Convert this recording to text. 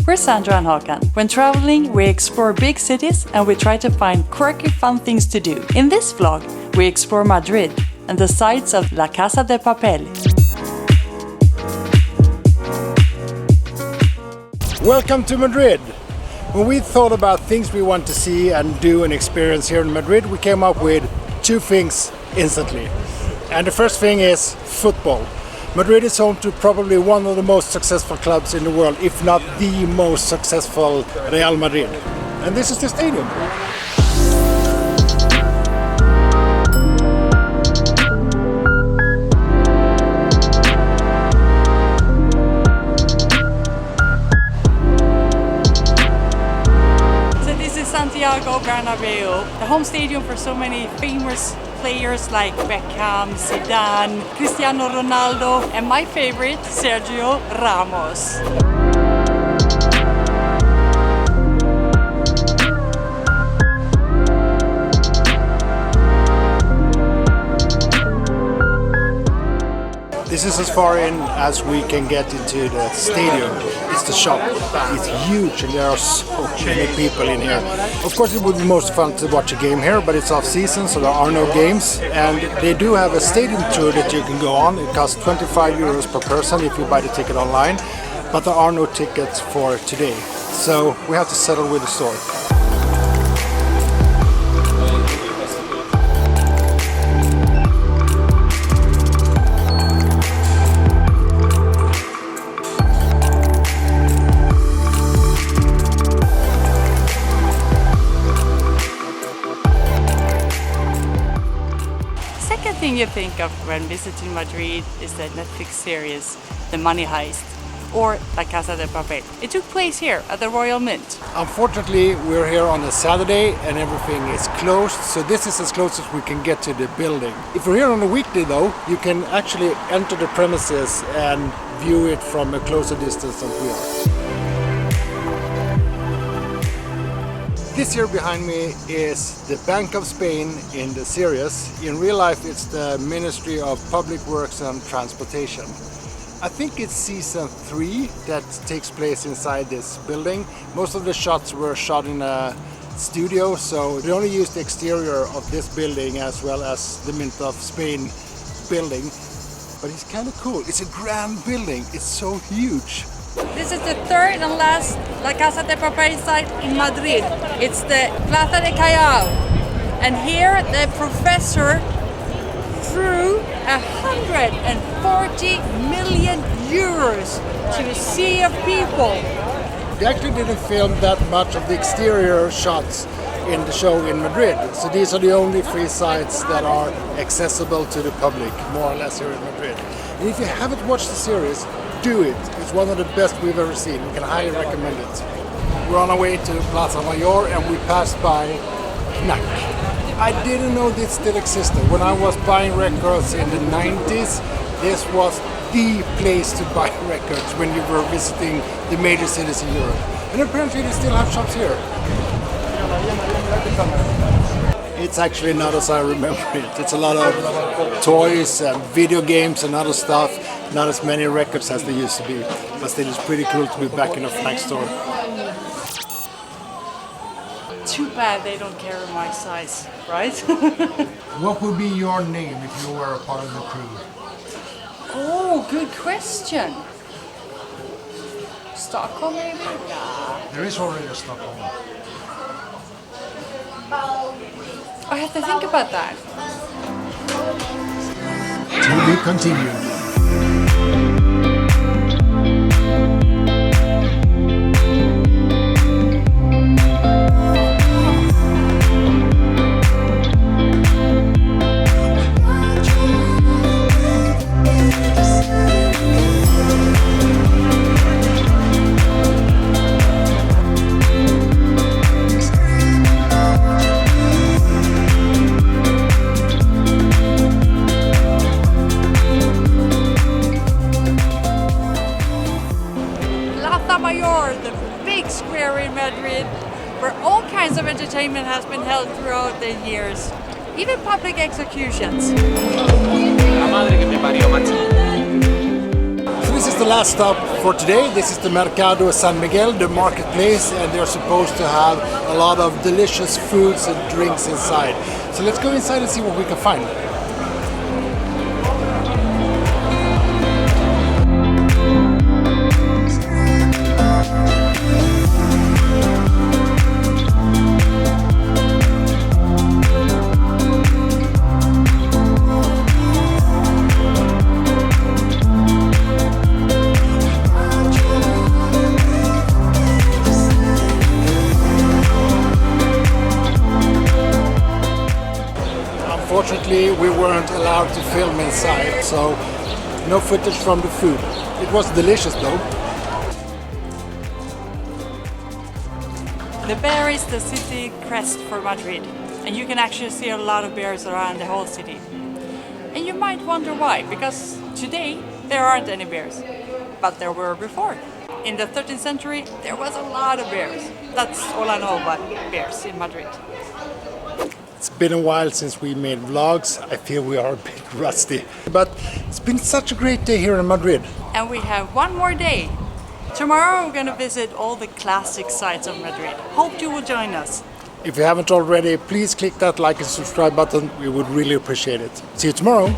We're Sandra and Håkan. When traveling, we explore big cities and we try to find quirky fun things to do. In this vlog, we explore Madrid and the sights of La Casa de Papel. Welcome to Madrid! When we thought about things we want to see and do and experience here in Madrid, we came up with two things instantly. And the first thing is football. Madrid is home to probably one of the most successful clubs in the world, if not the most successful, Real Madrid. And this is the stadium. So this is Santiago Bernabeu, the home stadium for so many famous players like Beckham, Zidane, Cristiano Ronaldo, and my favorite, Sergio Ramos. This is as far in as we can get into the stadium. It's the shop. It's huge and there are so many people in here. Of course it would be most fun to watch a game here, but it's off season so there are no games. And they do have a stadium tour that you can go on. It costs 25 euros per person if you buy the ticket online. But there are no tickets for today. So we have to settle with the store. Thing you think of when visiting Madrid is the Netflix series The Money Heist or La Casa de Papel. It took place here at the Royal Mint. Unfortunately, we're here on a Saturday and everything is closed, so this is as close as we can get to the building. If we're here on a weekday though, you can actually enter the premises and view it from a closer distance than we are. This here behind me is the Bank of Spain in the series. In real life it's the Ministry of Public Works and Transportation. I think it's season 3 that takes place inside this building. Most of the shots were shot in a studio, so they only used the exterior of this building as well as the Mint of Spain building. But it's kind of cool. It's a grand building. It's so huge. This is the third and last La Casa de Papel site in Madrid. It's the Plaza de Callao. And here the professor threw 140 million euros to a sea of people. They actually didn't film that much of the exterior shots in the show in Madrid. So these are the only 3 sites that are accessible to the public, more or less, here in Madrid. And if you haven't watched the series, do it. It's one of the best we've ever seen. We can highly recommend it. We're on our way to Plaza Mayor and we passed by Knack. I didn't know this still existed. When I was buying records in the 90s, this was the place to buy records when you were visiting the major cities in Europe. And apparently they still have shops here. It's actually not as I remember it. It's a lot of toys and video games and other stuff. Not as many records as there used to be. But still, it's pretty cool to be back in a Fnac store. Too bad they don't carry my size, right? What would be your name if you were a part of the crew? Oh, good question. Stockholm maybe? Nah. There is already a Stockholm. I have to think about that. To be continued. Madrid, where all kinds of entertainment has been held throughout the years, even public executions. So this is the last stop for today. This is the Mercado San Miguel, the marketplace, and they're supposed to have a lot of delicious foods and drinks inside. So let's go inside and see what we can find. Unfortunately, we weren't allowed to film inside, so no footage from the food. It was delicious though. The bear is the city crest for Madrid, and you can actually see a lot of bears around the whole city. And you might wonder why, because today there aren't any bears, but there were before. In the 13th century, there was a lot of bears. That's all I know about bears in Madrid. It's been a while since we made vlogs. I feel we are a bit rusty. But it's been such a great day here in Madrid. And we have one more day. Tomorrow we're going to visit all the classic sites of Madrid. Hope you will join us. If you haven't already, please click that like and subscribe button. We would really appreciate it. See you tomorrow.